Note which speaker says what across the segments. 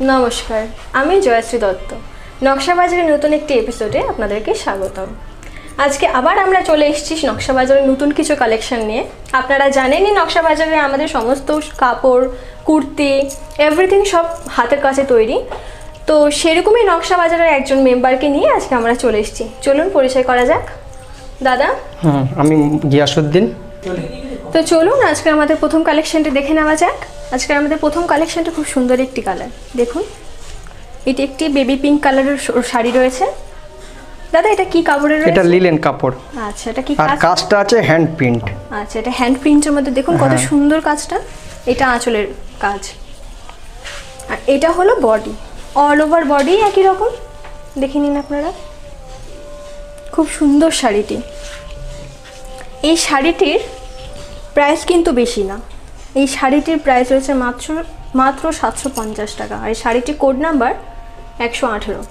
Speaker 1: নমস্কার, আমি জয়শ্রী দত্ত। নকশা বাজারের নতুন একটি এপিসোডে আপনাদেরকে স্বাগতম। আজকে আবার আমরা চলে এসেছি নকশা বাজারের নতুন কিছু কালেকশন নিয়ে। আপনারা জানেনই নকশা বাজারে আমাদের সমস্ত কাপড়, কুর্তি, এভরিথিং সব হাতের কাছে তৈরি। তো সেরকমই নকশা বাজারের একজন মেম্বারকে নিয়ে আজকে আমরা চলে এসেছি। চলুন পরিচয় করা যাক। দাদা?
Speaker 2: আমি গিয়াসউদ্দিন।
Speaker 1: তো চলুন আজকে আমাদের প্রথম কালেকশনটি দেখে নেওয়া যাক। আজকে আমাদের প্রথম কালেকশনটা খুব সুন্দর একটি কালার। দেখুন, এটি একটি বেবি পিঙ্ক কালারের শাড়ি রয়েছে। দাদা, এটা কি কাপড়ের রয়েছে?
Speaker 2: এটা লিলেন কাপড়।
Speaker 1: আচ্ছা, এটা কি
Speaker 2: আর কাজটা আছে হ্যান্ড প্রিন্ট।
Speaker 1: আচ্ছা, এটা হ্যান্ড প্রিন্টের মধ্যে দেখুন কত সুন্দর কাজটা। এটা আঁচলের কাজ, আর এটা হলো বডি। অল ওভার বডি একই রকম, দেখে নিন আপনারা। খুব সুন্দর শাড়িটি। এই শাড়িটির প্রাইস কিন্তু বেশি না। এই শাড়িটির প্রাইস রয়েছে মাত্র 750 টাকা। আর এই শাড়িটির কোড নাম্বার 118।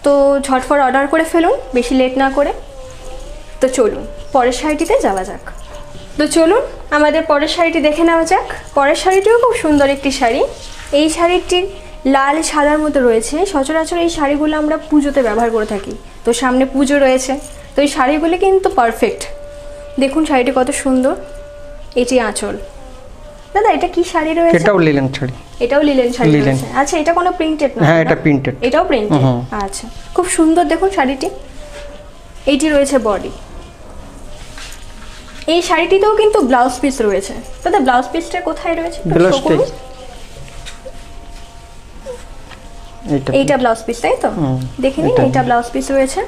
Speaker 1: তো ঝটফট অর্ডার করে ফেলুন, বেশি লেট না করে। তো চলুন পরের শাড়িটিতে যাওয়া যাক। তো চলুন আমাদের পরের শাড়িটি দেখে নেওয়া যাক। পরের শাড়িটিও খুব সুন্দর একটি শাড়ি। এই শাড়িটি লাল সাদার মধ্যে রয়েছে। সচরাচর এই শাড়িগুলো আমরা পুজোতে ব্যবহার করে থাকি। তো সামনে পুজো রয়েছে, তো এই শাড়িগুলি কিন্তু পারফেক্ট। দেখুন শাড়িটি কত সুন্দর। এটি আঁচল। দাদা, এটা কি শাড়ি রয়েছে?
Speaker 2: এটাও লিলেন শাড়ি।
Speaker 1: এটাও লিলেন শাড়ি রয়েছে। আচ্ছা, এটা কোনো প্রিন্টেড না?
Speaker 2: হ্যাঁ, এটা প্রিন্টেড।
Speaker 1: এটাও প্রিন্টেড। আচ্ছা, খুব সুন্দর দেখুন শাড়িটি। এইটি রয়েছে বডি। এই শাড়িটিতেও কিন্তু ব্লাউজ পিস রয়েছে। দাদা, ব্লাউজ পিসটা কোথায় রয়েছে? এইটা ব্লাউজ পিস, তাই তো? দেখে নিন, এইটা ব্লাউজ পিস রয়েছে।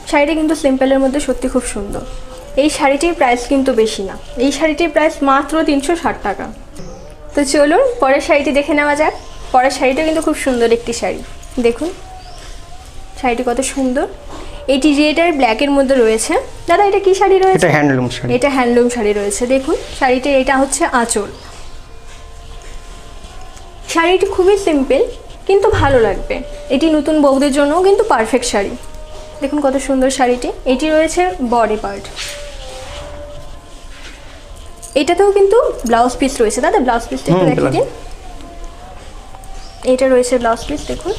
Speaker 1: শাড়িটি কিন্তু সিম্পলের মধ্যে সত্যি খুব সুন্দর। এই শাড়িটির প্রাইস কিন্তু বেশি না। এই শাড়িটির প্রাইস মাত্র 360 টাকা। তো চলুন পরের শাড়িটি দেখে নেওয়া যাক। পরের শাড়িটা কিন্তু খুব সুন্দর একটি শাড়ি। দেখুন শাড়িটি কত সুন্দর। এটি রেড আর ব্ল্যাকের মধ্যে রয়েছে। দাদা, এটা কি শাড়ি রয়েছে?
Speaker 2: এটা হ্যান্ডলুম শাড়ি।
Speaker 1: এটা হ্যান্ডলুম শাড়ি রয়েছে। দেখুন শাড়িটি, এটা হচ্ছে আঁচল। শাড়িটি খুবই সিম্পল কিন্তু ভালো লাগবে। এটি নতুন বউদের জন্যও কিন্তু পারফেক্ট শাড়ি। দেখুন কত সুন্দর শাড়িটি। এটি রয়েছে বডি পার্ট। এটাতেও কিন্তু ব্লাউজ পিস রয়েছে। দাদা, ব্লাউজ পিসটা একটু দেখিয়ে দিন। এটা রয়েছে ব্লাউজ পিস, দেখুন।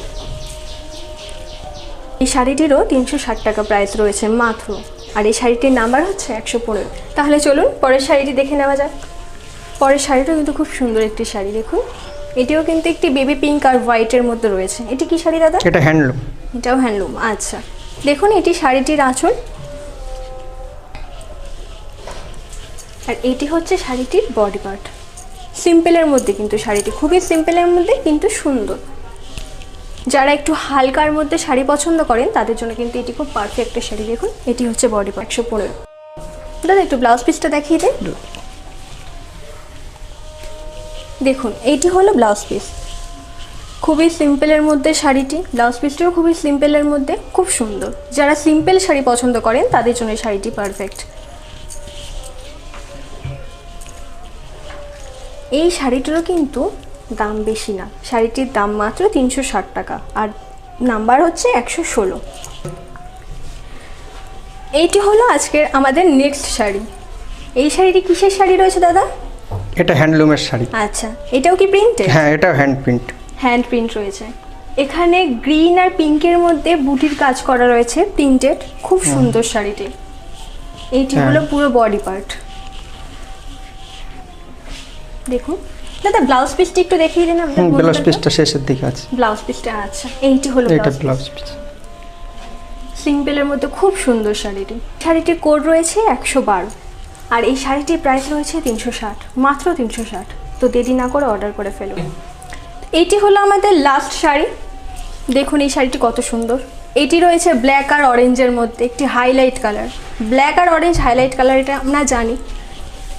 Speaker 1: এই শাড়িটিরও 360 টাকা প্রাইস রয়েছে মাত্র। আর এই শাড়িটির নাম্বার হচ্ছে 115। তাহলে চলুন পরের শাড়িটি দেখে নেওয়া যাক। পরের শাড়িটাও কিন্তু খুব সুন্দর একটি শাড়ি। দেখুন এটিও কিন্তু একটি বেবি পিঙ্ক আর হোয়াইটের মধ্যে রয়েছে। এটি কি শাড়ি দাদা?
Speaker 2: এটা হ্যান্ডলুম।
Speaker 1: এটাও হ্যান্ডলুম। আচ্ছা, দেখুন এটি শাড়িটির আঁচল, আর এটি হচ্ছে শাড়িটির বডি পার্ট। সিম্পলের মধ্যে কিন্তু শাড়িটি খুবই সিম্পলের মধ্যে কিন্তু সুন্দর। যারা একটু হালকার মধ্যে শাড়ি পছন্দ করেন তাদের জন্য কিন্তু এটি খুব পারফেক্ট শাড়ি। দেখুন এটি হচ্ছে বডি পার্ট। 115। দাদা, একটু ব্লাউজ পিসটা দেখিয়ে দিন। দেখুন এটি হলো ব্লাউজ পিস। খুবই সিম্পলের মধ্যে শাড়িটি। ব্লাউজ পিসটিও খুবই সিম্পলের মধ্যে খুব সুন্দর। যারা সিম্পল শাড়ি পছন্দ করেন তাদের জন্য এই শাড়িটি পারফেক্ট। এই শাড়িটিরও কিন্তু দাম বেশি না। শাড়িটির দাম মাত্র 360 টাকা, আর নাম্বার হচ্ছে 116। এইটি হলো আজকের আমাদের নেক্সট শাড়ি। এই শাড়িটি কিসের শাড়ি রয়েছে দাদা?
Speaker 2: এটা হ্যান্ডলুমের শাড়ি।
Speaker 1: আচ্ছা, এটাও কি প্রিন্টেড?
Speaker 2: হ্যাঁ, এটাও হ্যান্ড প্রিন্ট।
Speaker 1: হ্যান্ড প্রিন্ট রয়েছে। এখানে গ্রিন আর পিঙ্কের মধ্যে বুটির কাজ করা রয়েছে, প্রিন্টেড। খুব সুন্দর শাড়িটি। এইটি হলো পুরো বডি পার্ট। দেখুন দাদা, ব্লাউজ পিসটা একটু দেখিয়ে দিন আমাদের।
Speaker 2: ব্লাউজ পিসটা শেষের দিকে আছে।
Speaker 1: ব্লাউজ পিসটা, আচ্ছা, এইটি হলো
Speaker 2: ব্লাউজ পিস।
Speaker 1: সিম্পলের মধ্যে খুব সুন্দর শাড়িটি। শাড়িটির কোড রয়েছে 112। আর এই শাড়িটির প্রাইস রয়েছে 360, মাত্র 360। তো দেরি না করে অর্ডার করে ফেলুন। এইটি হলো আমাদের লাস্ট শাড়ি। দেখুন এই শাড়িটি কত সুন্দর। এটি রয়েছে ব্ল্যাক আর অরেঞ্জের মধ্যে একটি হাইলাইট কালার। ব্ল্যাক আর অরেঞ্জ হাইলাইট কালার, এটা আমরা জানি,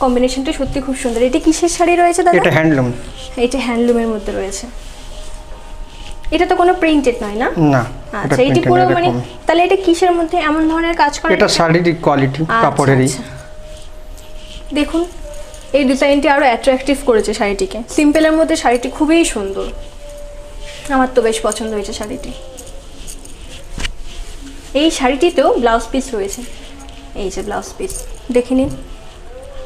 Speaker 1: কম্বিনেশনটা সত্যি খুব সুন্দর। এটি কিসের শাড়ি রয়েছে দাদা?
Speaker 2: এটা হ্যান্ডলুম।
Speaker 1: এটা হ্যান্ডলুমের মধ্যে রয়েছে। এটা তো কোনো প্রিন্টেড নয় না?
Speaker 2: না।
Speaker 1: আচ্ছা, এটি পুরো মানে, তাহলে এটা কিসের মধ্যে এমন ধরনের কাজ করে?
Speaker 2: এটা শাড়ির কোয়ালিটি, কাপড়েরই।
Speaker 1: দেখুন এই ডিজাইনটি আরো অ্যাট্রাকটিভ করেছে শাড়িটিকে। সিম্পলের মধ্যে শাড়িটি খুবই সুন্দর। আমার তো বেশ পছন্দ হয়েছে শাড়িটি। এই শাড়িটিতেও ব্লাউজ পিস রয়েছে। এই যে ব্লাউজ পিস, দেখে নিন।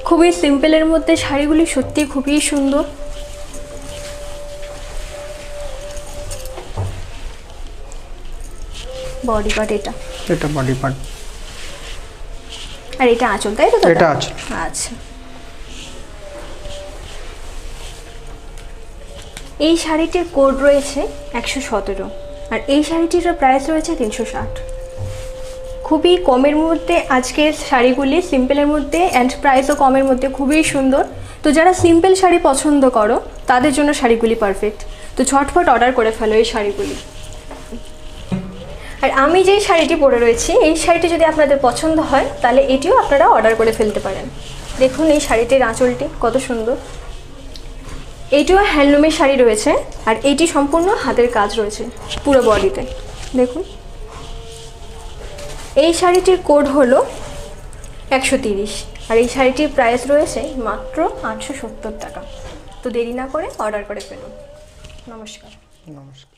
Speaker 1: খুবই সিম্পলের মধ্যে শাড়িগুলি সত্যি খুবই সুন্দর। বডি পার্ট এটা,
Speaker 2: এটা বডি পার্ট,
Speaker 1: আর এটা আঁচল, তাই তো দাদা?
Speaker 2: এটা আঁচল।
Speaker 1: আচ্ছা, এই শাড়িটির কোড রয়েছে 117, আর এই শাড়িটির প্রাইস রয়েছে 360। খুবই কমের মধ্যে আজকের শাড়িগুলি, সিম্পলের মধ্যে অ্যান্ড প্রাইসও কমের মধ্যে, খুবই সুন্দর। তো যারা সিম্পল শাড়ি পছন্দ করো তাদের জন্য শাড়িগুলি পারফেক্ট। তো ঝটফট অর্ডার করে ফেলো এই শাড়িগুলি। আর আমি যেই শাড়িটি পরে রয়েছি, এই শাড়িটি যদি আপনাদের পছন্দ হয় তাহলে এটিও আপনারা অর্ডার করে ফেলতে পারেন। দেখুন এই শাড়িটির আঁচলটি কত সুন্দর। এইটিও হ্যান্ডলুমের শাড়ি রয়েছে, আর এইটি সম্পূর্ণ হাতের কাজ রয়েছে পুরো বডিতে। দেখুন এই শাড়িটির কোড হলো 130, আর এই শাড়িটির প্রাইস রয়েছে মাত্র 870 টাকা। তো দেরি না করে অর্ডার করে ফেলুন। নমস্কার।
Speaker 2: নমস্কার।